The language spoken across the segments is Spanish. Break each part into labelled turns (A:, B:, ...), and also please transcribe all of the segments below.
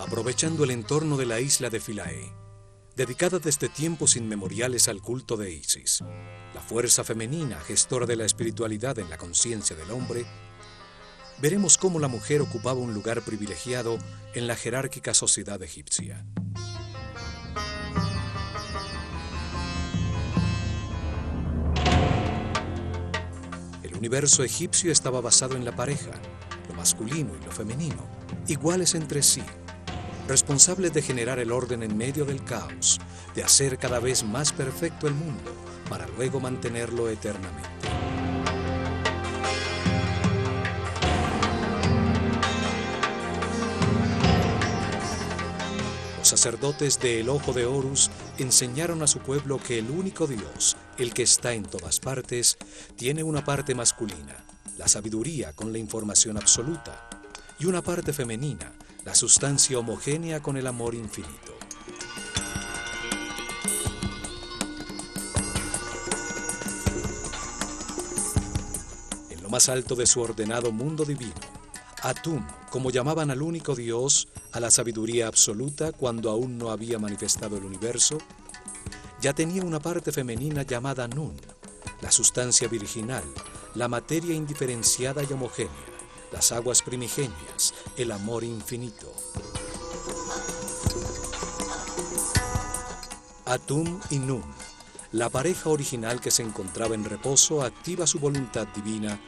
A: aprovechando el entorno de la isla de Philae, dedicada desde tiempos inmemoriales al culto de Isis, la fuerza femenina gestora de la espiritualidad en la conciencia del hombre, veremos cómo la mujer ocupaba un lugar privilegiado en la jerárquica sociedad egipcia. El universo egipcio estaba basado en la pareja, lo masculino y lo femenino, iguales entre sí, responsables de generar el orden en medio del caos, de hacer cada vez más perfecto el mundo, para luego mantenerlo eternamente. Los sacerdotes de El Ojo de Horus enseñaron a su pueblo que el único Dios, el que está en todas partes, tiene una parte masculina, la sabiduría con la información absoluta, y una parte femenina, la sustancia homogénea con el amor infinito. En lo más alto de su ordenado mundo divino, Atum, como llamaban al único Dios, a la sabiduría absoluta cuando aún no había manifestado el universo, ya tenía una parte femenina llamada Nun, la sustancia virginal, la materia indiferenciada y homogénea, las aguas primigenias, el amor infinito. Atum y Nun, la pareja original que se encontraba en reposo, activa su voluntad divina,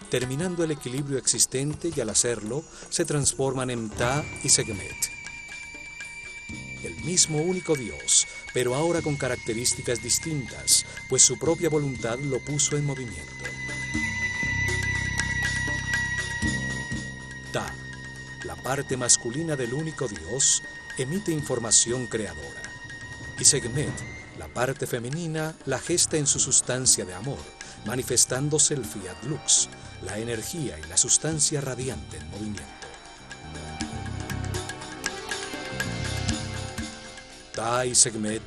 A: terminando el equilibrio existente, y al hacerlo, se transforman en Ta y Sekhmet. El mismo único Dios, pero ahora con características distintas, pues su propia voluntad lo puso en movimiento. Ta, la parte masculina del único Dios, emite información creadora. Y Sekhmet, la parte femenina, la gesta en su sustancia de amor, manifestándose el Fiat Lux, la energía y la sustancia radiante en movimiento. Ta y Sekhmet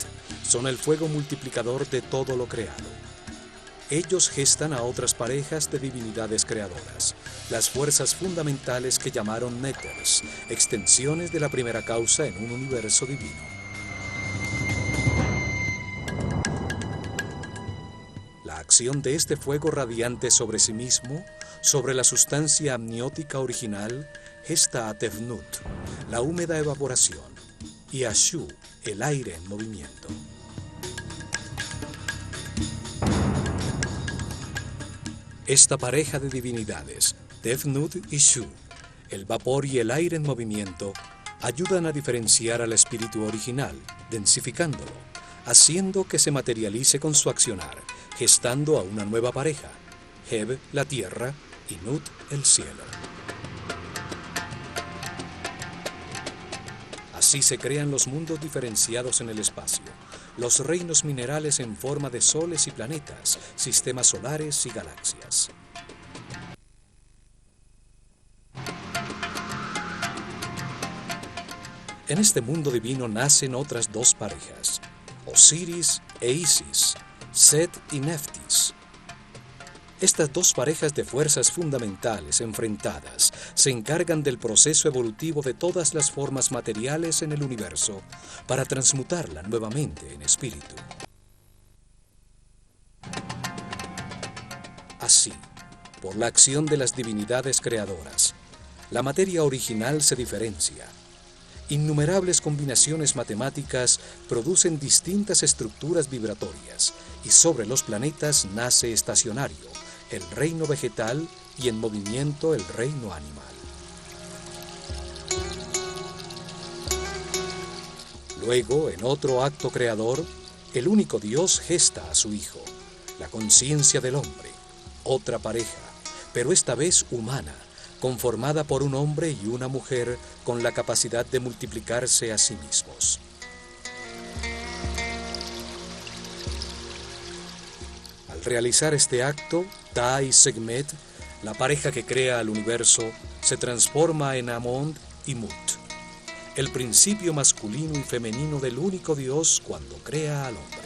A: son el fuego multiplicador de todo lo creado. Ellos gestan a otras parejas de divinidades creadoras, las fuerzas fundamentales que llamaron Néters, extensiones de la primera causa en un universo divino. La acción de este fuego radiante sobre sí mismo, sobre la sustancia amniótica original, gesta a Tefnut, la húmeda evaporación, y a Shu, el aire en movimiento. Esta pareja de divinidades, Tefnut y Shu, el vapor y el aire en movimiento, ayudan a diferenciar al espíritu original, densificándolo, haciendo que se materialice con su accionar, gestando a una nueva pareja, Heb, la tierra, y Nut, el cielo. Así se crean los mundos diferenciados en el espacio, los reinos minerales en forma de soles y planetas, sistemas solares y galaxias. En este mundo divino nacen otras dos parejas, Osiris e Isis, Set y Neftis. Estas dos parejas de fuerzas fundamentales enfrentadas se encargan del proceso evolutivo de todas las formas materiales en el universo para transmutarla nuevamente en espíritu. Así, por la acción de las divinidades creadoras, la materia original se diferencia. Innumerables combinaciones matemáticas producen distintas estructuras vibratorias y sobre los planetas nace estacionario, el reino vegetal, y en movimiento el reino animal. Luego, en otro acto creador, el único Dios gesta a su Hijo, la conciencia del hombre, otra pareja, pero esta vez humana, conformada por un hombre y una mujer con la capacidad de multiplicarse a sí mismos. Al realizar este acto, Ta y Sekhmet, la pareja que crea al universo, se transforma en Amon y Mut, el principio masculino y femenino del único Dios cuando crea al hombre.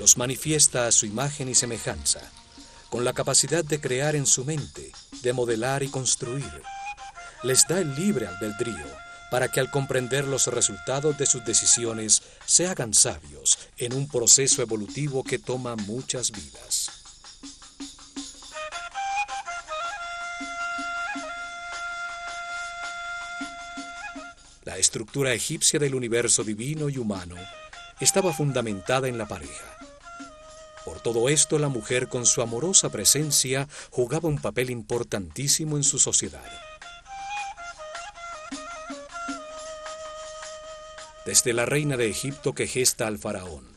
A: los manifiesta a su imagen y semejanza, con la capacidad de crear en su mente, de modelar y construir. Les da el libre albedrío para que al comprender los resultados de sus decisiones se hagan sabios en un proceso evolutivo que toma muchas vidas. La estructura egipcia del universo divino y humano estaba fundamentada en la pareja. Por todo esto, la mujer con su amorosa presencia jugaba un papel importantísimo en su sociedad. Desde la reina de Egipto que gesta al faraón,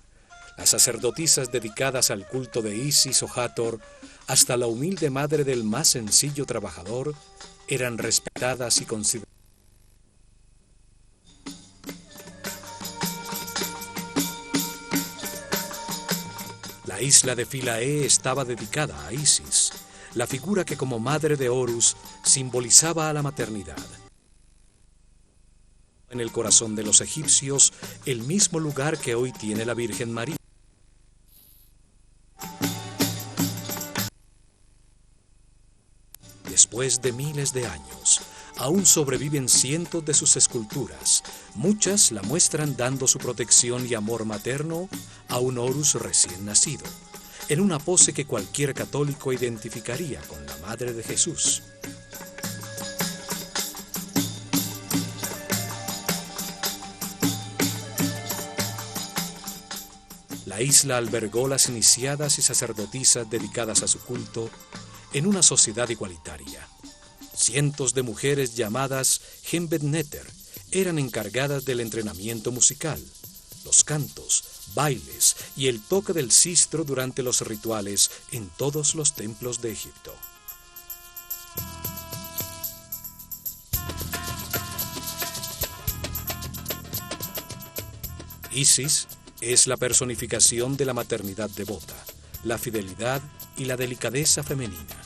A: las sacerdotisas dedicadas al culto de Isis o Hathor, hasta la humilde madre del más sencillo trabajador, eran respetadas y consideradas. La isla de Philae estaba dedicada a Isis, la figura que como madre de Horus simbolizaba a la maternidad. En el corazón de los egipcios, el mismo lugar que hoy tiene la Virgen María. Después de miles de años, aún sobreviven cientos de sus esculturas. Muchas la muestran dando su protección y amor materno a un Horus recién nacido, en una pose que cualquier católico identificaría con la Madre de Jesús. La isla albergó las iniciadas y sacerdotisas dedicadas a su culto en una sociedad igualitaria. Cientos de mujeres llamadas Hembed-Neter eran encargadas del entrenamiento musical, los cantos, bailes y el toque del sistro durante los rituales en todos los templos de Egipto. Isis es la personificación de la maternidad devota, la fidelidad y la delicadeza femenina.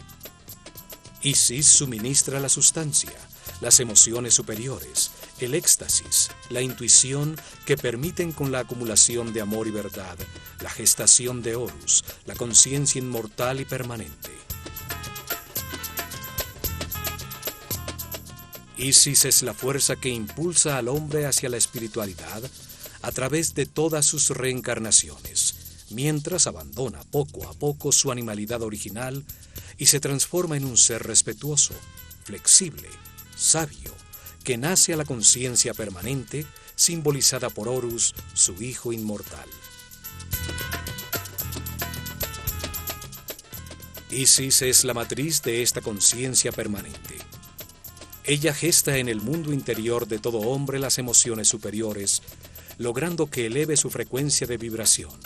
A: Isis suministra la sustancia, las emociones superiores, el éxtasis, la intuición que permiten con la acumulación de amor y verdad, la gestación de Horus, la conciencia inmortal y permanente. Isis es la fuerza que impulsa al hombre hacia la espiritualidad a través de todas sus reencarnaciones, mientras abandona poco a poco su animalidad original y se transforma en un ser respetuoso, flexible, sabio, que nace a la conciencia permanente, simbolizada por Horus, su hijo inmortal. Isis es la matriz de esta conciencia permanente. Ella gesta en el mundo interior de todo hombre las emociones superiores, logrando que eleve su frecuencia de vibración.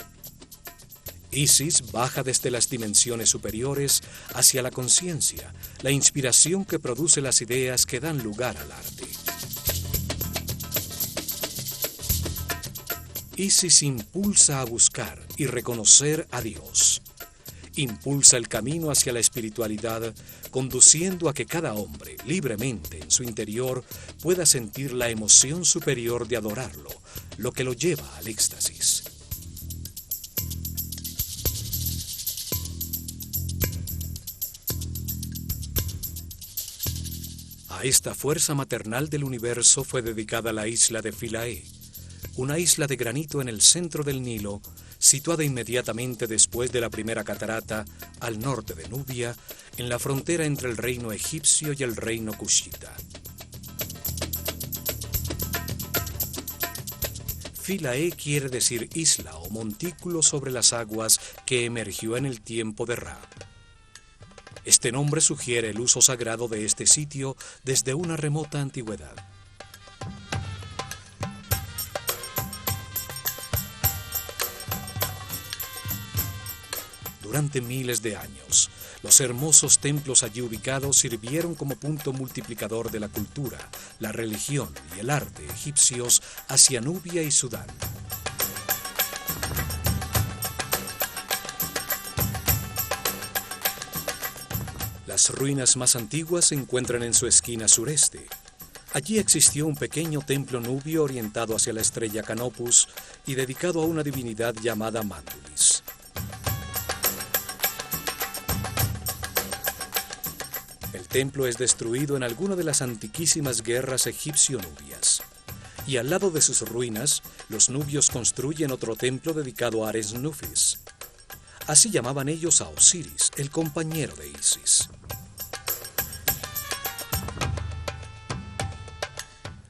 A: Isis baja desde las dimensiones superiores hacia la conciencia, la inspiración que produce las ideas que dan lugar al arte. Isis impulsa a buscar y reconocer a Dios. Impulsa el camino hacia la espiritualidad, conduciendo a que cada hombre, libremente en su interior, pueda sentir la emoción superior de adorarlo, lo que lo lleva al éxtasis. A esta fuerza maternal del universo fue dedicada la isla de Philae, una isla de granito en el centro del Nilo, situada inmediatamente después de la primera catarata, al norte de Nubia, en la frontera entre el reino egipcio y el reino cushita. Philae quiere decir isla o montículo sobre las aguas que emergió en el tiempo de Ra. Este nombre sugiere el uso sagrado de este sitio desde una remota antigüedad. Durante miles de años, los hermosos templos allí ubicados sirvieron como punto multiplicador de la cultura, la religión y el arte egipcios hacia Nubia y Sudán. Las ruinas más antiguas se encuentran en su esquina sureste. Allí existió un pequeño templo nubio orientado hacia la estrella Canopus y dedicado a una divinidad llamada Mandulis. templo es destruido en alguna de las antiquísimas guerras egipcio-nubias. Y al lado de sus ruinas, los nubios construyen otro templo dedicado a Ares Nufis. Así llamaban ellos a Osiris, el compañero de Isis.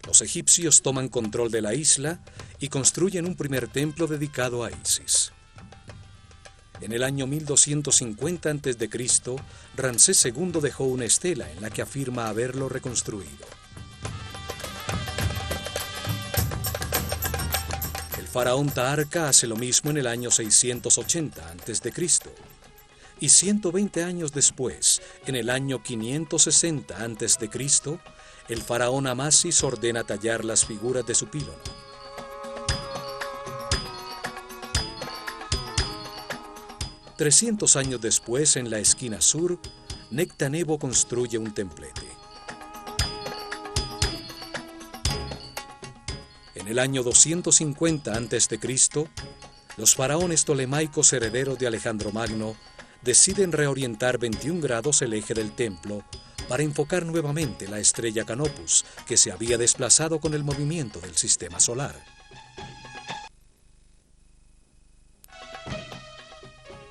A: Los egipcios toman control de la isla y construyen un primer templo dedicado a Isis. En el año 1250 a.C., Ramsés II dejó una estela en la que afirma haberlo reconstruido. El faraón Taharka hace lo mismo en el año 680 a.C. Y 120 años después, en el año 560 a.C., el faraón Amasis ordena tallar las figuras de su pílono. 300 años después, en la esquina sur, Nectanebo construye un templete. En el año 250 a.C., los faraones tolemaicos herederos de Alejandro Magno deciden reorientar 21 grados el eje del templo para enfocar nuevamente la estrella Canopus, que se había desplazado con el movimiento del sistema solar.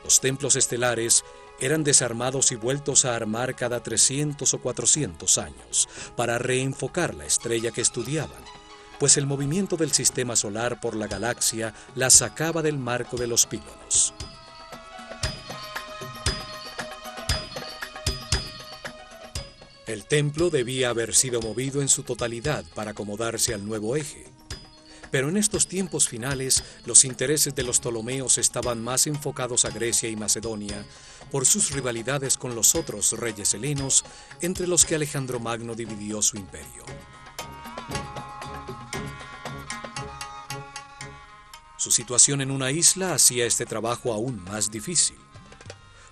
A: Los templos estelares eran desarmados y vueltos a armar cada 300 o 400 años para reenfocar la estrella que estudiaban, pues el movimiento del sistema solar por la galaxia la sacaba del marco de los pílonos. El templo debía haber sido movido en su totalidad para acomodarse al nuevo eje. Pero en estos tiempos finales, los intereses de los Ptolomeos estaban más enfocados a Grecia y Macedonia por sus rivalidades con los otros reyes helenos, entre los que Alejandro Magno dividió su imperio. Su situación en una isla hacía este trabajo aún más difícil.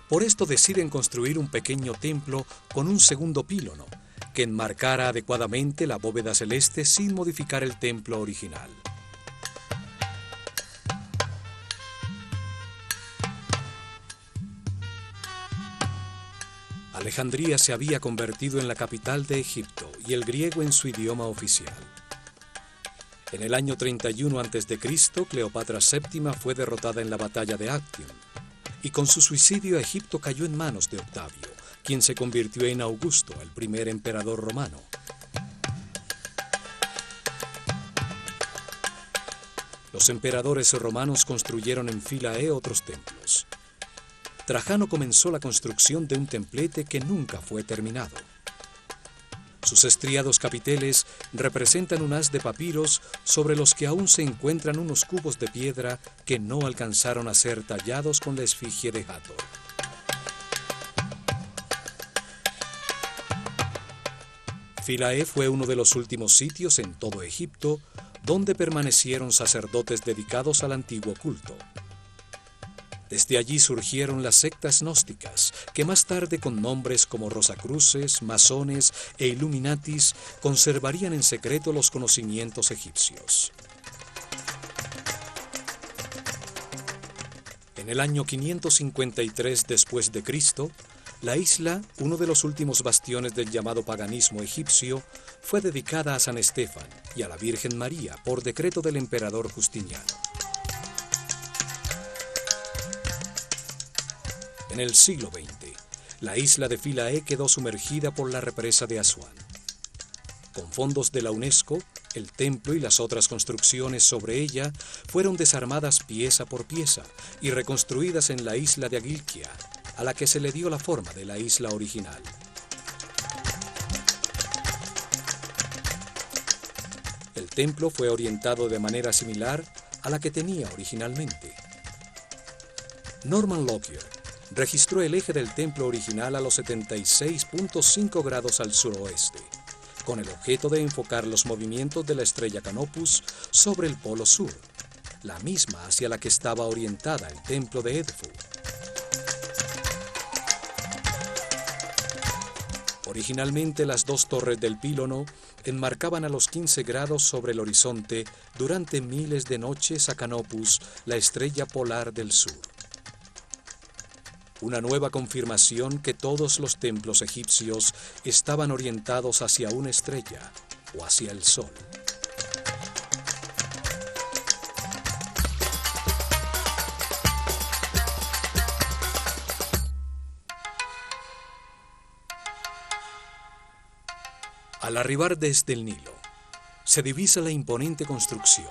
A: Por esto deciden construir un pequeño templo con un segundo pílono, que enmarcara adecuadamente la bóveda celeste sin modificar el templo original. Alejandría se había convertido en la capital de Egipto y el griego en su idioma oficial. En el año 31 a.C., Cleopatra VII fue derrotada en la batalla de Actium, y con su suicidio Egipto cayó en manos de Octavio, quien se convirtió en Augusto, el primer emperador romano. Los emperadores romanos construyeron en Philae otros templos. Trajano comenzó la construcción de un templete que nunca fue terminado. Sus estriados capiteles representan un haz de papiros sobre los que aún se encuentran unos cubos de piedra que no alcanzaron a ser tallados con la esfinge de Hathor. Philae fue uno de los últimos sitios en todo Egipto donde permanecieron sacerdotes dedicados al antiguo culto. Desde allí surgieron las sectas gnósticas, que más tarde con nombres como Rosacruces, Masones e Illuminatis conservarían en secreto los conocimientos egipcios. En el año 553 después de Cristo, la isla, uno de los últimos bastiones del llamado paganismo egipcio, fue dedicada a San Estefan y a la Virgen María por decreto del emperador Justiniano. En el siglo XX, la isla de Philae quedó sumergida por la represa de Asuán. Con fondos de la UNESCO, el templo y las otras construcciones sobre ella fueron desarmadas pieza por pieza y reconstruidas en la isla de Agilkia, a la que se le dio la forma de la isla original. El templo fue orientado de manera similar a la que tenía originalmente. Norman Lockyer registró el eje del templo original a los 76.5 grados al suroeste, con el objeto de enfocar los movimientos de la estrella Canopus sobre el polo sur, la misma hacia la que estaba orientada el templo de Edfu. Originalmente las dos torres del pílono enmarcaban a los 15 grados sobre el horizonte durante miles de noches a Canopus, la estrella polar del sur. una nueva confirmación que todos los templos egipcios estaban orientados hacia una estrella o hacia el sol. Al arribar desde el Nilo, se divisa la imponente construcción,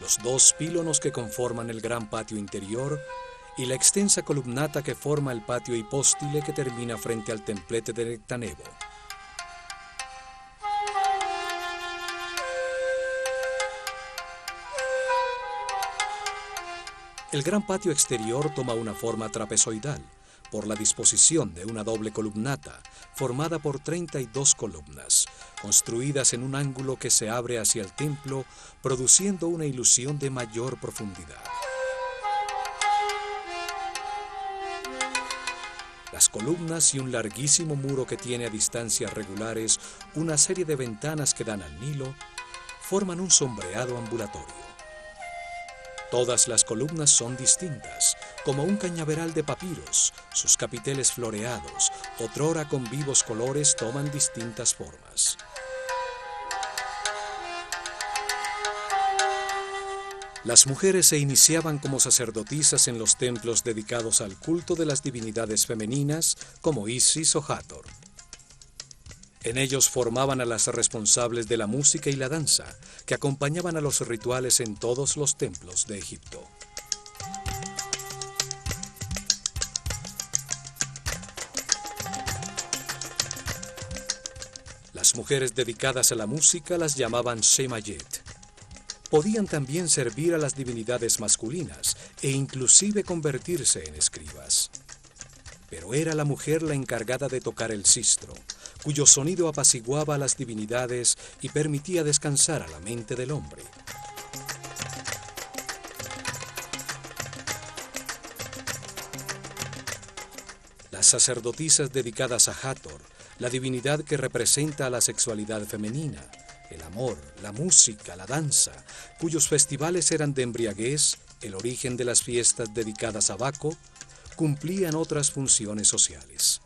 A: los dos pílonos que conforman el gran patio interior y la extensa columnata que forma el patio hipóstile que termina frente al templete de Nectanebo. El gran patio exterior toma una forma trapezoidal por la disposición de una doble columnata formada por 32 columnas, construidas en un ángulo que se abre hacia el templo, produciendo una ilusión de mayor profundidad. Las columnas y un larguísimo muro que tiene a distancias regulares una serie de ventanas que dan al Nilo, forman un sombreado ambulatorio. Todas las columnas son distintas, como un cañaveral de papiros. Sus capiteles floreados, otrora con vivos colores, toman distintas formas. Las mujeres se iniciaban como sacerdotisas en los templos dedicados al culto de las divinidades femeninas, como Isis o Hathor. En ellos formaban a las responsables de la música y la danza, que acompañaban a los rituales en todos los templos de Egipto. Las mujeres dedicadas a la música las llamaban Shemayet. Podían también servir a las divinidades masculinas e inclusive convertirse en escribas. Pero era la mujer la encargada de tocar el sistro, cuyo sonido apaciguaba a las divinidades y permitía descansar a la mente del hombre. Las sacerdotisas dedicadas a Hathor, la divinidad que representa a la sexualidad femenina, el amor, la música, la danza, cuyos festivales eran de embriaguez, el origen de las fiestas dedicadas a Baco, cumplían otras funciones sociales.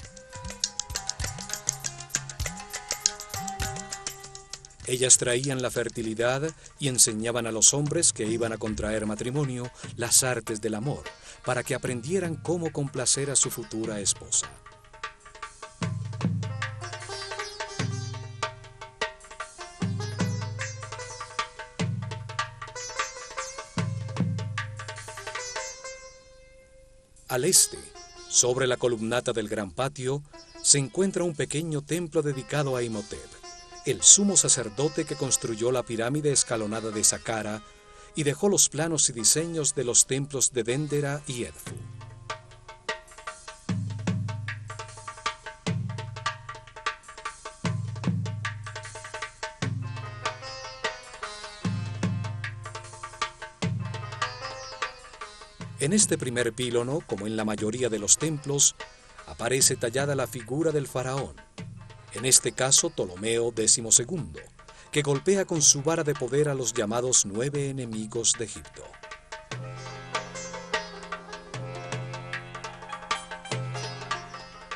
A: Ellas traían la fertilidad y enseñaban a los hombres que iban a contraer matrimonio las artes del amor, para que aprendieran cómo complacer a su futura esposa. Al este, sobre la columnata del gran patio, se encuentra un pequeño templo dedicado a Imhotep, el sumo sacerdote que construyó la pirámide escalonada de Saqqara y dejó los planos y diseños de los templos de Dendera y Edfu. En este primer pílono, como en la mayoría de los templos, aparece tallada la figura del faraón, en este caso Ptolomeo XII, que golpea con su vara de poder a los llamados 9 enemigos de Egipto.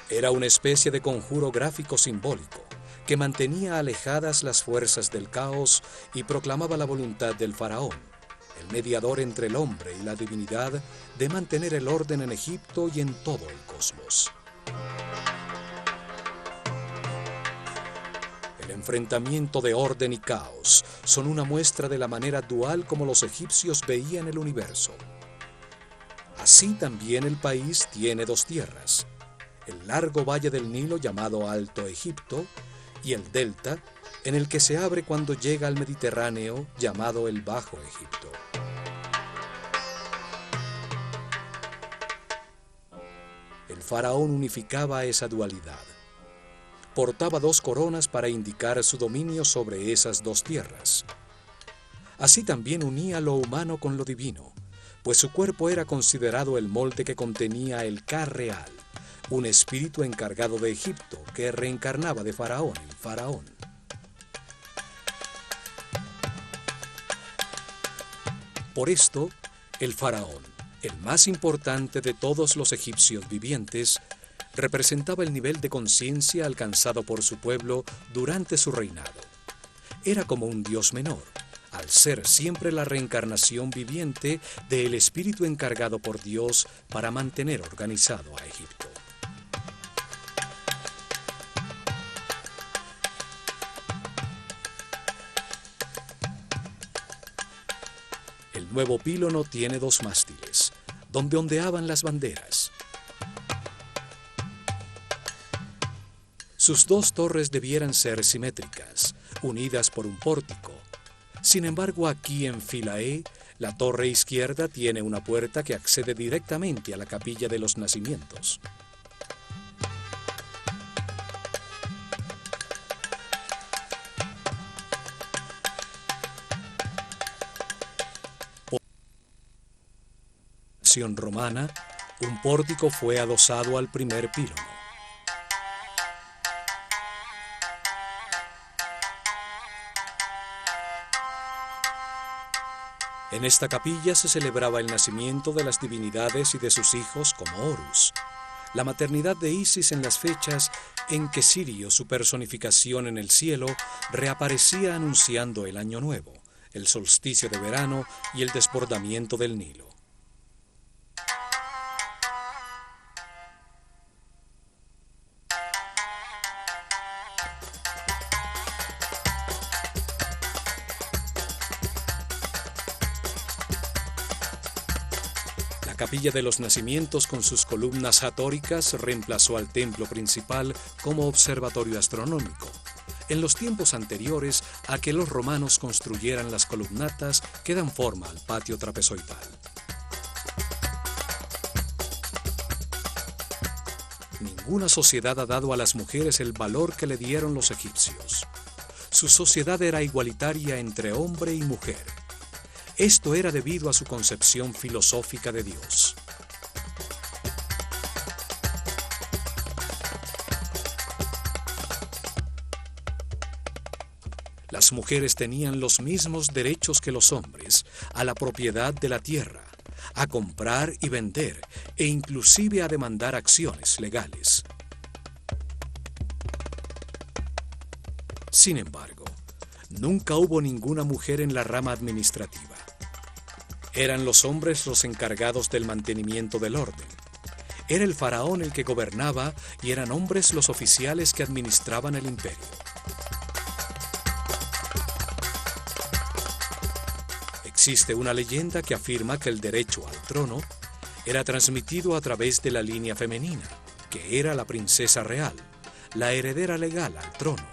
A: Era una especie de conjuro gráfico simbólico que mantenía alejadas las fuerzas del caos y proclamaba la voluntad del faraón, el mediador entre el hombre y la divinidad, de mantener el orden en Egipto y en todo el cosmos. El enfrentamiento de orden y caos son una muestra de la manera dual como los egipcios veían el universo. Así también el país tiene dos tierras, el largo valle del Nilo llamado Alto Egipto y el delta, en el que se abre cuando llega al Mediterráneo llamado el Bajo Egipto. El faraón unificaba esa dualidad. Portaba dos coronas para indicar su dominio sobre esas dos tierras. Así también unía lo humano con lo divino, pues su cuerpo era considerado el molde que contenía el Ka real, un espíritu encargado de Egipto que reencarnaba de Faraón en Faraón. Por esto, el faraón, El más importante de todos los egipcios vivientes, representaba el nivel de conciencia alcanzado por su pueblo durante su reinado. Era como un dios menor, al ser siempre la reencarnación viviente del espíritu encargado por Dios para mantener organizado a Egipto. El nuevo pílono tiene 2 mástiles, donde ondeaban las banderas. Sus 2 torres debieran ser simétricas, unidas por un pórtico. Sin embargo, aquí en Philae, la torre izquierda tiene una puerta que accede directamente a la capilla de los nacimientos. En romana, un pórtico fue adosado al primer pílono. En esta capilla se celebraba el nacimiento de las divinidades y de sus hijos como Horus, la maternidad de Isis en las fechas en que Sirio, su personificación en el cielo, reaparecía anunciando el año nuevo, el solsticio de verano y el desbordamiento del Nilo. La capilla de los nacimientos con sus columnas atóricas reemplazó al templo principal como observatorio astronómico, en los tiempos anteriores a que los romanos construyeran las columnatas que dan forma al patio trapezoidal. Ninguna sociedad ha dado a las mujeres el valor que le dieron los egipcios. Su sociedad era igualitaria entre hombre y mujer. Esto era debido a su concepción filosófica de Dios. Las mujeres tenían los mismos derechos que los hombres a la propiedad de la tierra, a comprar y vender e inclusive a demandar acciones legales. Sin embargo, nunca hubo ninguna mujer en la rama administrativa. Eran los hombres los encargados del mantenimiento del orden. Era el faraón el que gobernaba y eran hombres los oficiales que administraban el imperio. Existe una leyenda que afirma que el derecho al trono era transmitido a través de la línea femenina, que era la princesa real, la heredera legal al trono,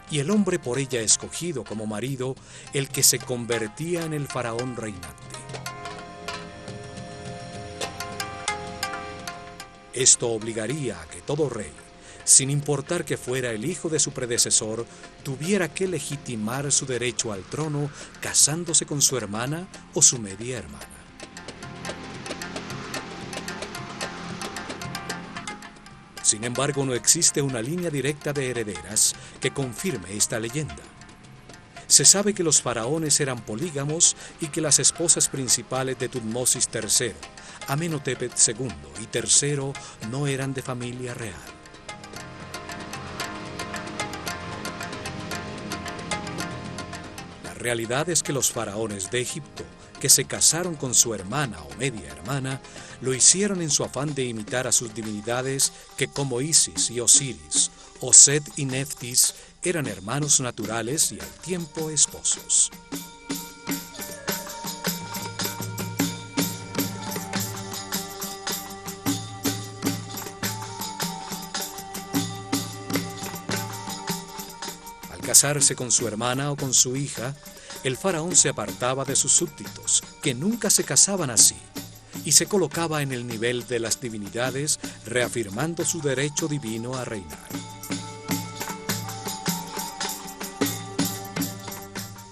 A: y el hombre por ella escogido como marido, el que se convertía en el faraón reinante. Esto obligaría a que todo rey, sin importar que fuera el hijo de su predecesor, tuviera que legitimar su derecho al trono casándose con su hermana o su media hermana. Sin embargo, no existe una línea directa de herederas que confirme esta leyenda. Se sabe que los faraones eran polígamos y que las esposas principales de Tutmosis III, Amenhotep II y III no eran de familia real. La realidad es que los faraones de Egipto, que se casaron con su hermana o media hermana, lo hicieron en su afán de imitar a sus divinidades que, como Isis y Osiris, o Set y Neftis, eran hermanos naturales y al tiempo esposos. Al casarse con su hermana o con su hija, el faraón se apartaba de sus súbditos, que nunca se casaban así, y se colocaba en el nivel de las divinidades, reafirmando su derecho divino a reinar.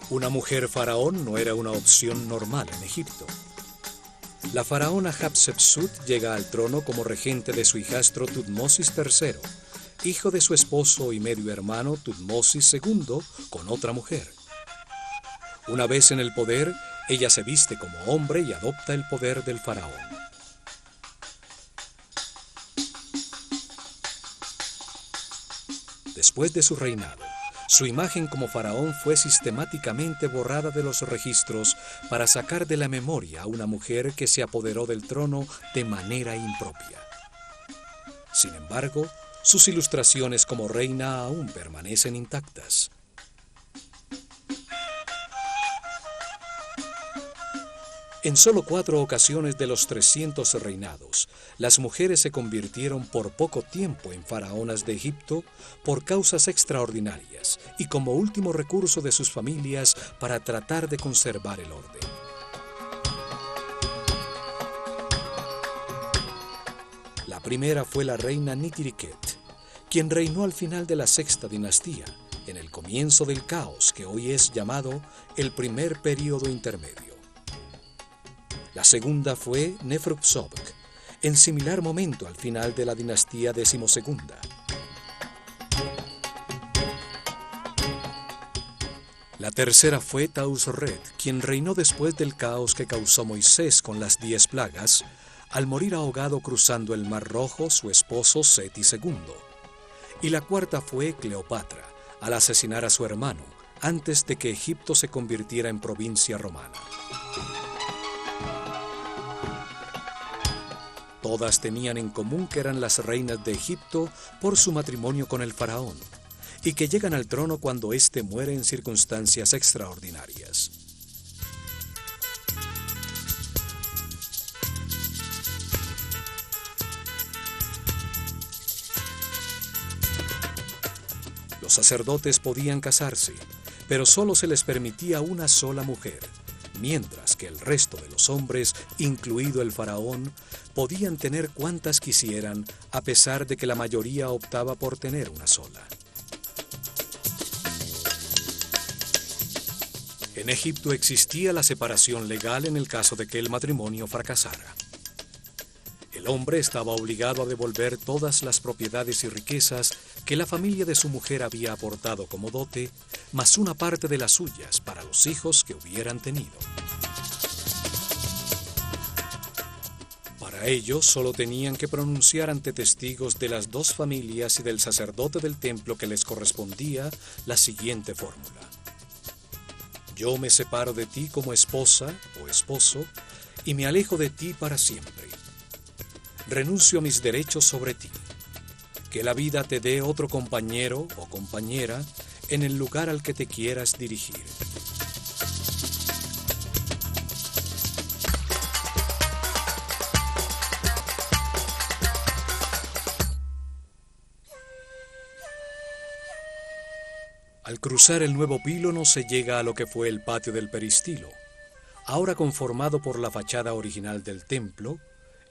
A: Una mujer faraón no era una opción normal en Egipto. La faraona Hatshepsut llega al trono como regente de su hijastro Tutmosis III, hijo de su esposo y medio hermano Tutmosis II, con otra mujer. Una vez en el poder, Ella se viste como hombre y adopta el poder del faraón. Después de su reinado, su imagen como faraón fue sistemáticamente borrada de los registros para sacar de la memoria a una mujer que se apoderó del trono de manera impropia. Sin embargo, sus ilustraciones como reina aún permanecen intactas. En solo 4 ocasiones de los 300 reinados, las mujeres se convirtieron por poco tiempo en faraonas de Egipto por causas extraordinarias y como último recurso de sus familias para tratar de conservar el orden. La primera fue la reina Nitiriket, quien reinó al final de la sexta dinastía, en el comienzo del caos que hoy es llamado el primer período intermedio. La segunda fue Neferupsobk, en similar momento al final de la dinastía decimosegunda. La tercera fue Tausret, quien reinó después del caos que causó Moisés con las 10 plagas, al morir ahogado cruzando el Mar Rojo su esposo Seti II. Y la cuarta fue Cleopatra, al asesinar a su hermano, antes de que Egipto se convirtiera en provincia romana. Todas tenían en común que eran las reinas de Egipto por su matrimonio con el faraón, y que llegan al trono cuando éste muere en circunstancias extraordinarias. Los sacerdotes podían casarse, pero solo se les permitía una sola mujer, mientras que el resto de los hombres, incluido el faraón, podían tener cuantas quisieran, a pesar de que la mayoría optaba por tener una sola. En Egipto existía la separación legal en el caso de que el matrimonio fracasara. El hombre estaba obligado a devolver todas las propiedades y riquezas que la familia de su mujer había aportado como dote, más una parte de las suyas para los hijos que hubieran tenido. Para ello, solo tenían que pronunciar ante testigos de las 2 familias y del sacerdote del templo que les correspondía la siguiente fórmula: yo me separo de ti como esposa o esposo y me alejo de ti para siempre. Renuncio a mis derechos sobre ti. Que la vida te dé otro compañero o compañera en el lugar al que te quieras dirigir. Al cruzar el nuevo pílono se llega a lo que fue el patio del peristilo, ahora conformado por la fachada original del templo,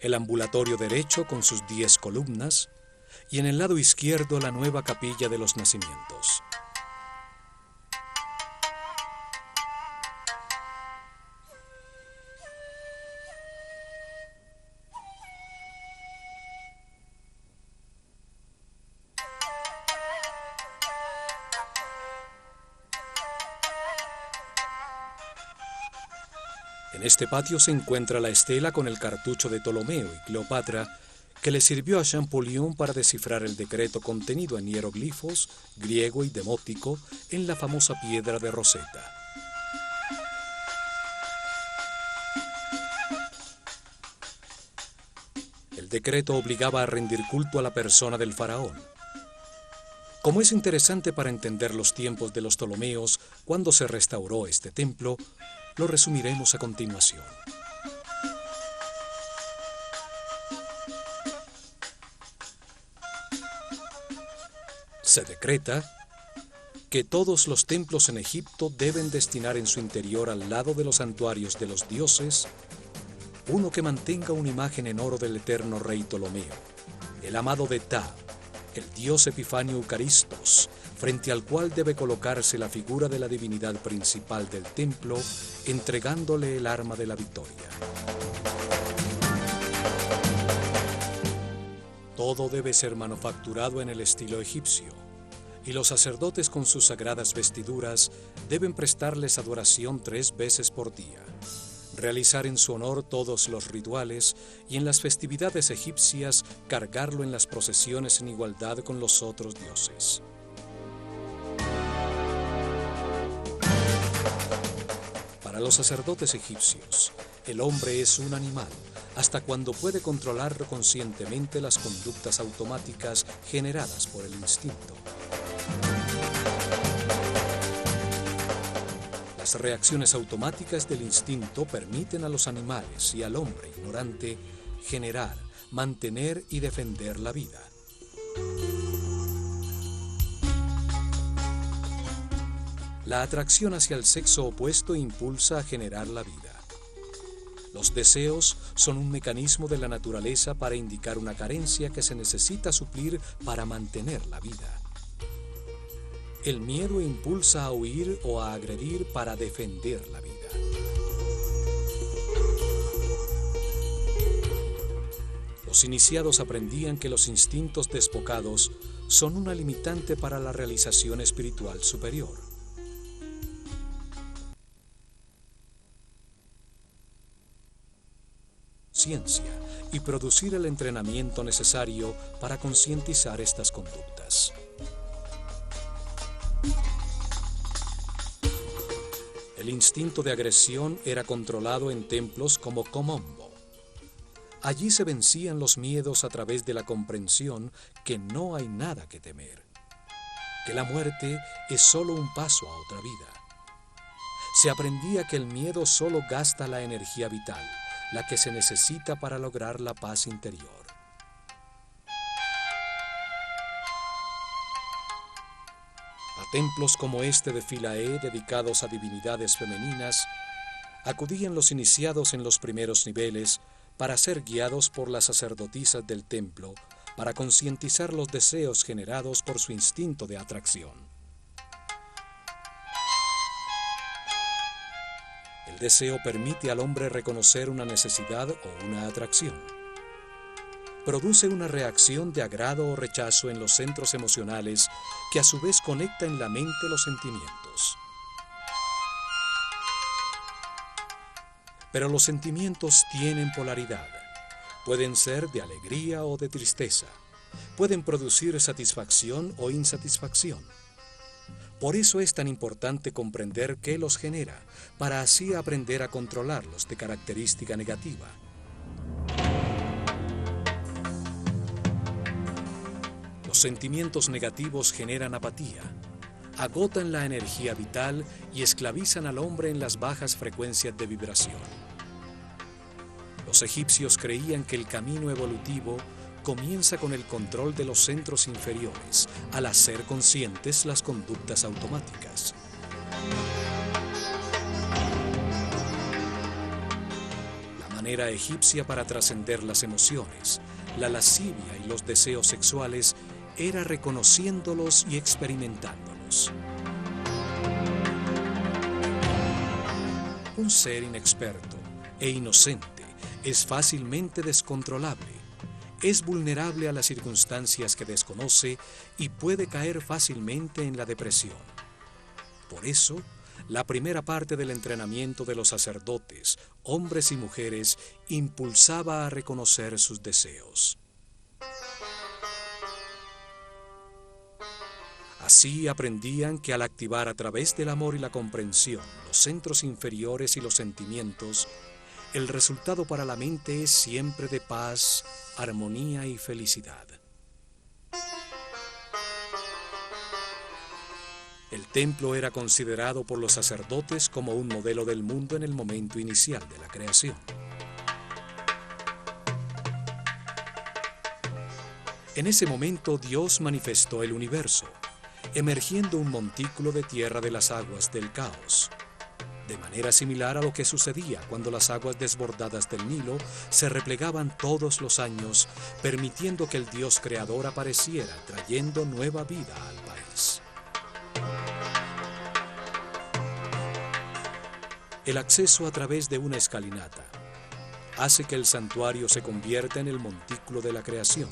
A: el ambulatorio derecho con sus 10 columnas, y en el lado izquierdo la nueva capilla de los nacimientos. En este patio se encuentra la estela con el cartucho de Ptolomeo y Cleopatra que le sirvió a Champollion para descifrar el decreto contenido en hieroglifos, griego y demótico en la famosa piedra de Rosetta. El decreto obligaba a rendir culto a la persona del faraón. Como es interesante para entender los tiempos de los Ptolomeos cuando se restauró este templo, lo resumiremos a continuación. Se decreta que todos los templos en Egipto deben destinar en su interior al lado de los santuarios de los dioses uno que mantenga una imagen en oro del eterno rey Ptolomeo, el amado de Ptah, el dios Epifanio Eucaristos, frente al cual debe colocarse la figura de la divinidad principal del templo, entregándole el arma de la victoria. Todo debe ser manufacturado en el estilo egipcio, y los sacerdotes con sus sagradas vestiduras deben prestarles adoración 3 veces por día, realizar en su honor todos los rituales y en las festividades egipcias cargarlo en las procesiones en igualdad con los otros dioses. Para los sacerdotes egipcios, el hombre es un animal hasta cuando puede controlar conscientemente las conductas automáticas generadas por el instinto. Las reacciones automáticas del instinto permiten a los animales y al hombre ignorante generar, mantener y defender la vida. La atracción hacia el sexo opuesto impulsa a generar la vida. Los deseos son un mecanismo de la naturaleza para indicar una carencia que se necesita suplir para mantener la vida. El miedo impulsa a huir o a agredir para defender la vida. Los iniciados aprendían que los instintos desbocados son una limitante para la realización espiritual superior. Ciencia y producir el entrenamiento necesario para concientizar estas conductas. El instinto de agresión era controlado en templos como Komombo. Allí se vencían los miedos a través de la comprensión que no hay nada que temer, que la muerte es solo un paso a otra vida. Se aprendía que el miedo solo gasta la energía vital, la que se necesita para lograr la paz interior. A templos como este de Philae, dedicados a divinidades femeninas, acudían los iniciados en los primeros niveles para ser guiados por las sacerdotisas del templo, para concientizar los deseos generados por su instinto de atracción. El deseo permite al hombre reconocer una necesidad o una atracción. Produce una reacción de agrado o rechazo en los centros emocionales que a su vez conecta en la mente los sentimientos. Pero los sentimientos tienen polaridad. Pueden ser de alegría o de tristeza. Pueden producir satisfacción o insatisfacción. Por eso es tan importante comprender qué los genera, para así aprender a controlarlos de característica negativa. Los sentimientos negativos generan apatía, agotan la energía vital y esclavizan al hombre en las bajas frecuencias de vibración. Los egipcios creían que el camino evolutivo comienza con el control de los centros inferiores, al hacer conscientes las conductas automáticas. La manera egipcia para trascender las emociones, la lascivia y los deseos sexuales era reconociéndolos y experimentándolos. Un ser inexperto e inocente es fácilmente descontrolable. Es vulnerable a las circunstancias que desconoce y puede caer fácilmente en la depresión. Por eso, la primera parte del entrenamiento de los sacerdotes, hombres y mujeres, impulsaba a reconocer sus deseos. Así aprendían que al activar a través del amor y la comprensión los centros inferiores y los sentimientos, el resultado para la mente es siempre de paz, armonía y felicidad. El templo era considerado por los sacerdotes como un modelo del mundo en el momento inicial de la creación. En ese momento Dios manifestó el universo, emergiendo un montículo de tierra de las aguas del caos, de manera similar a lo que sucedía cuando las aguas desbordadas del Nilo se replegaban todos los años, permitiendo que el Dios creador apareciera, trayendo nueva vida al país. El acceso a través de una escalinata hace que el santuario se convierta en el montículo de la creación,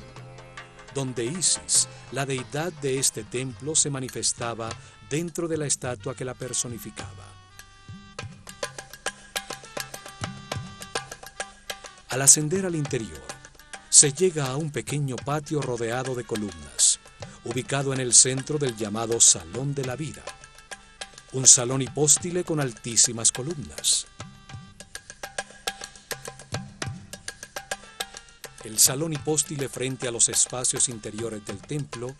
A: donde Isis, la deidad de este templo se manifestaba dentro de la estatua que la personificaba. Al ascender al interior, se llega a un pequeño patio rodeado de columnas, ubicado en el centro del llamado Salón de la Vida, un salón hipóstile con altísimas columnas. El salón hipóstile frente a los espacios interiores del templo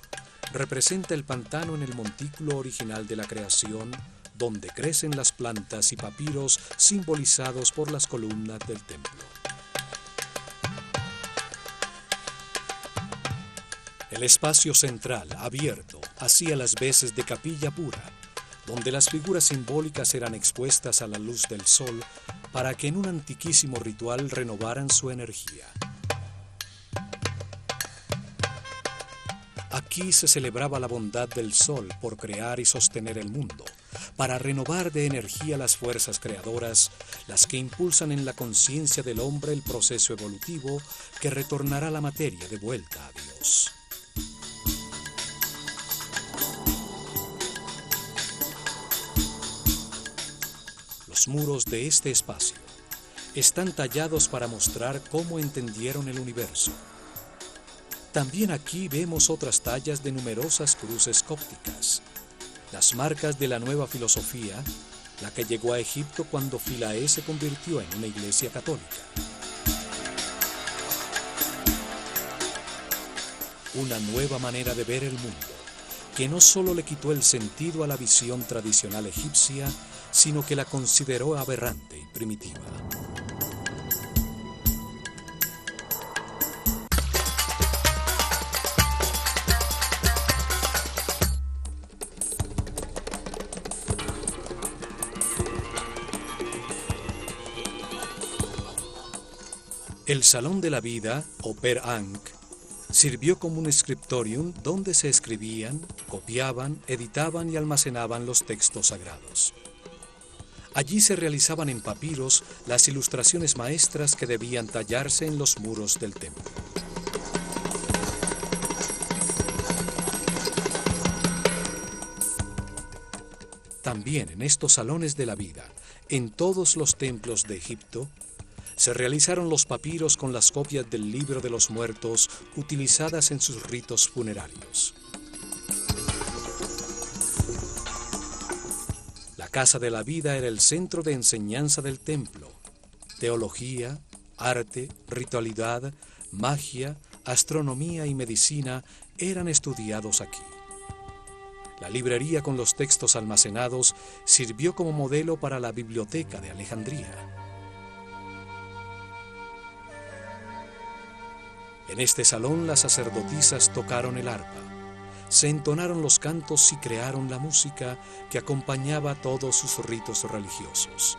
A: representa el pantano en el montículo original de la creación, donde crecen las plantas y papiros simbolizados por las columnas del templo. El espacio central, abierto, hacía las veces de capilla pura, donde las figuras simbólicas eran expuestas a la luz del sol para que en un antiquísimo ritual renovaran su energía. Aquí se celebraba la bondad del sol por crear y sostener el mundo, para renovar de energía las fuerzas creadoras, las que impulsan en la conciencia del hombre el proceso evolutivo que retornará la materia de vuelta a Dios. Los muros de este espacio están tallados para mostrar cómo entendieron el universo. También aquí vemos otras tallas de numerosas cruces cópticas, las marcas de la nueva filosofía, la que llegó a Egipto cuando Philae se convirtió en una iglesia católica. Una nueva manera de ver el mundo, que no solo le quitó el sentido a la visión tradicional egipcia, sino que la consideró aberrante y primitiva. El Salón de la Vida, o Per Ankh, sirvió como un scriptorium donde se escribían, copiaban, editaban y almacenaban los textos sagrados. Allí se realizaban en papiros las ilustraciones maestras que debían tallarse en los muros del templo. También en estos salones de la vida, en todos los templos de Egipto, se realizaron los papiros con las copias del libro de los muertos utilizadas en sus ritos funerarios. La Casa de la Vida era el centro de enseñanza del templo. Teología, arte, ritualidad, magia, astronomía y medicina eran estudiados aquí. La librería con los textos almacenados sirvió como modelo para la Biblioteca de Alejandría. En este salón las sacerdotisas tocaron el arpa, se entonaron los cantos y crearon la música que acompañaba todos sus ritos religiosos.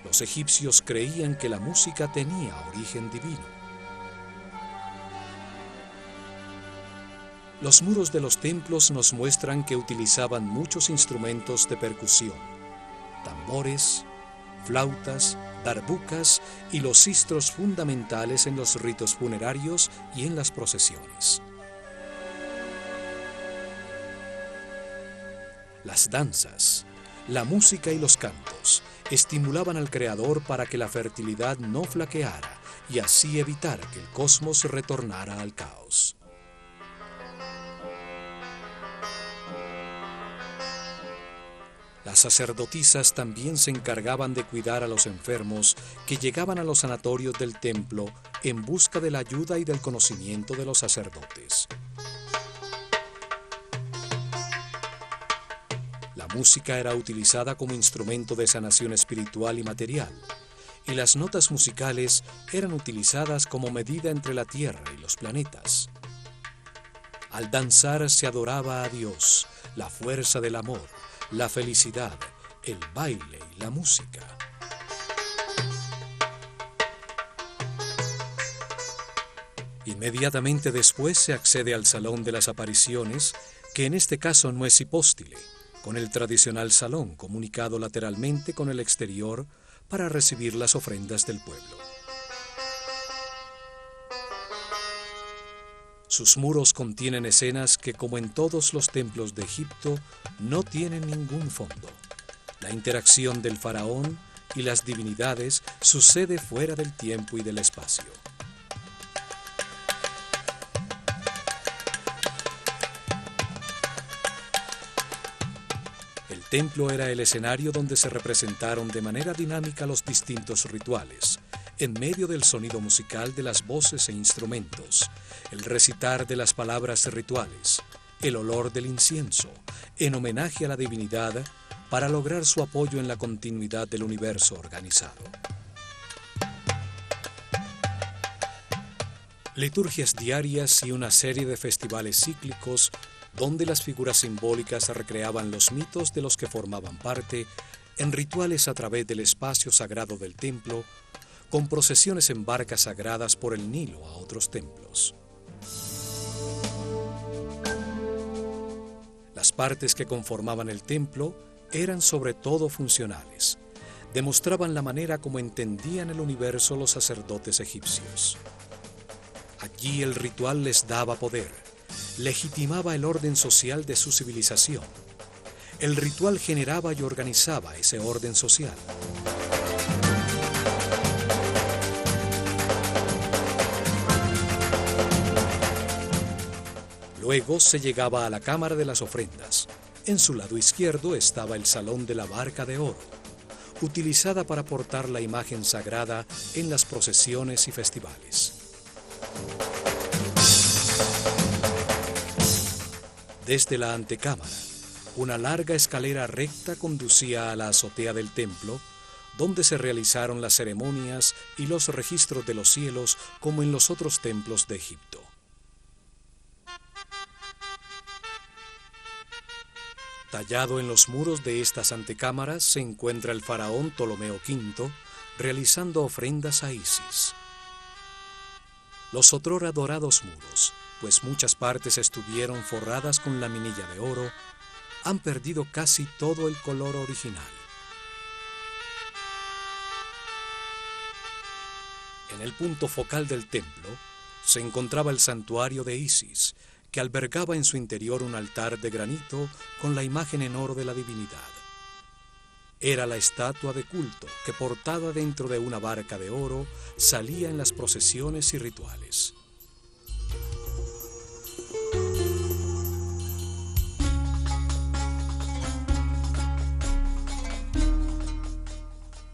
A: Los egipcios creían que la música tenía origen divino. Los muros de los templos nos muestran que utilizaban muchos instrumentos de percusión, tambores, flautas, darbucas y los sistros fundamentales en los ritos funerarios y en las procesiones. Las danzas, la música y los cantos estimulaban al Creador para que la fertilidad no flaqueara y así evitar que el cosmos retornara al caos. Las sacerdotisas también se encargaban de cuidar a los enfermos que llegaban a los sanatorios del templo en busca de la ayuda y del conocimiento de los sacerdotes. La música era utilizada como instrumento de sanación espiritual y material, y las notas musicales eran utilizadas como medida entre la Tierra y los planetas. Al danzar se adoraba a Dios, la fuerza del amor, la felicidad, el baile y la música. Inmediatamente después se accede al Salón de las Apariciones, que en este caso no es hipóstile, con el tradicional salón comunicado lateralmente con el exterior para recibir las ofrendas del pueblo. Sus muros contienen escenas que, como en todos los templos de Egipto, no tienen ningún fondo. La interacción del faraón y las divinidades sucede fuera del tiempo y del espacio. El templo era el escenario donde se representaron de manera dinámica los distintos rituales, en medio del sonido musical de las voces e instrumentos, el recitar de las palabras rituales, el olor del incienso, en homenaje a la divinidad para lograr su apoyo en la continuidad del universo organizado. Liturgias diarias y una serie de festivales cíclicos donde las figuras simbólicas recreaban los mitos de los que formaban parte en rituales a través del espacio sagrado del templo, con procesiones en barcas sagradas por el Nilo a otros templos. Las partes que conformaban el templo eran sobre todo funcionales. Demostraban la manera como entendían el universo los sacerdotes egipcios. Allí el ritual les daba poder, legitimaba el orden social de su civilización. El ritual generaba y organizaba ese orden social. Luego se llegaba a la cámara de las ofrendas. En su lado izquierdo estaba el salón de la barca de oro, utilizada para portar la imagen sagrada en las procesiones y festivales. Desde la antecámara, una larga escalera recta conducía a la azotea del templo, donde se realizaron las ceremonias y los registros de los cielos como en los otros templos de Egipto. Tallado en los muros de estas antecámaras se encuentra el faraón Ptolomeo V realizando ofrendas a Isis. Los otrora dorados muros, pues muchas partes estuvieron forradas con laminilla de oro, han perdido casi todo el color original. En el punto focal del templo se encontraba el santuario de Isis, que albergaba en su interior un altar de granito con la imagen en oro de la divinidad. Era la estatua de culto que, portada dentro de una barca de oro, salía en las procesiones y rituales.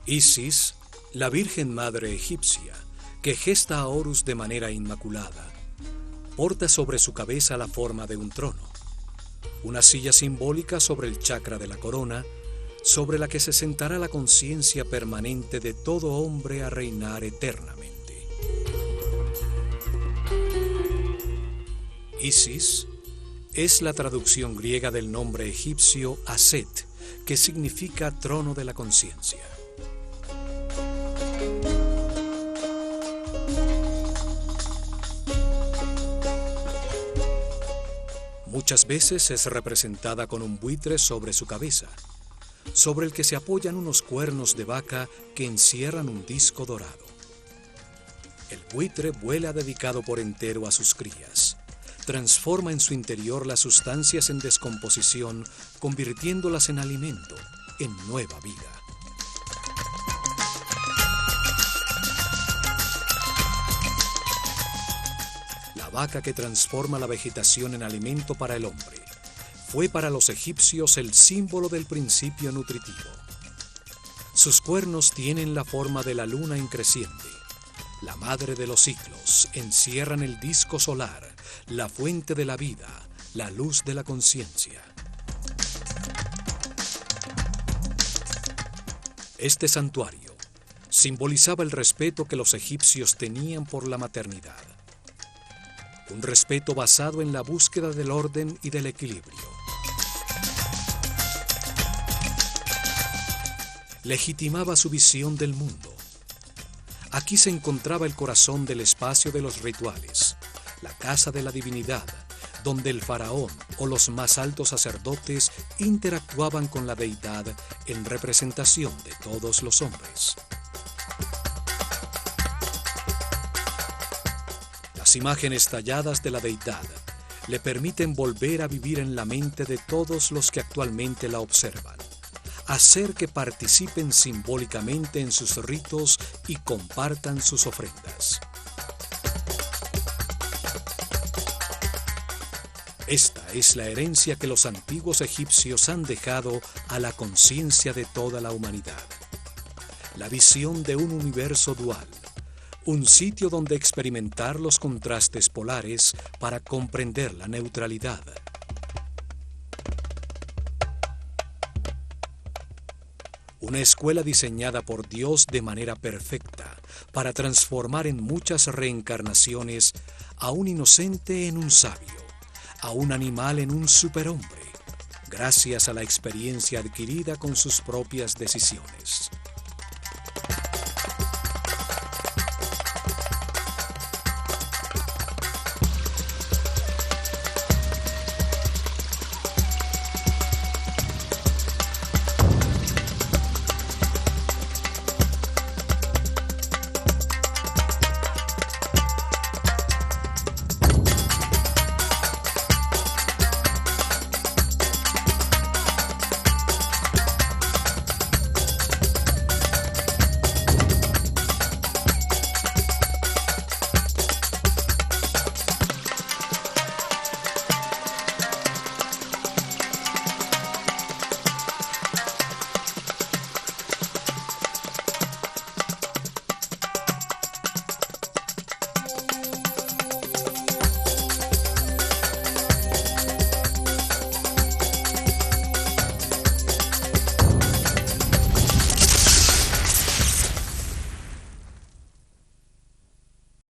A: Isis, la Virgen Madre egipcia, que gesta a Horus de manera inmaculada, porta sobre su cabeza la forma de un trono, una silla simbólica sobre el chakra de la corona, sobre la que se sentará la conciencia permanente de todo hombre a reinar eternamente. Isis es la traducción griega del nombre egipcio Aset, que significa trono de la conciencia. Muchas veces es representada con un buitre sobre su cabeza, sobre el que se apoyan unos cuernos de vaca que encierran un disco dorado. El buitre vuela dedicado por entero a sus crías, transforma en su interior las sustancias en descomposición, convirtiéndolas en alimento, en nueva vida. La vaca que transforma la vegetación en alimento para el hombre fue para los egipcios el símbolo del principio nutritivo. Sus cuernos tienen la forma de la luna en creciente. La madre de los ciclos encierran el disco solar, la fuente de la vida, la luz de la conciencia. Este santuario simbolizaba el respeto que los egipcios tenían por la maternidad. Un respeto basado en la búsqueda del orden y del equilibrio. Legitimaba su visión del mundo. Aquí se encontraba el corazón del espacio de los rituales, la casa de la divinidad, donde el faraón o los más altos sacerdotes interactuaban con la deidad en representación de todos los hombres. Las Las imágenes talladas de la deidad le permiten volver a vivir en la mente de todos los que actualmente la observan, hacer que participen simbólicamente en sus ritos y compartan sus ofrendas. Esta es la herencia que los antiguos egipcios han dejado a la conciencia de toda la humanidad. La visión de un universo dual, un sitio donde experimentar los contrastes polares para comprender la neutralidad. Una escuela diseñada por Dios de manera perfecta para transformar en muchas reencarnaciones a un inocente en un sabio, a un animal en un superhombre, gracias a la experiencia adquirida con sus propias decisiones.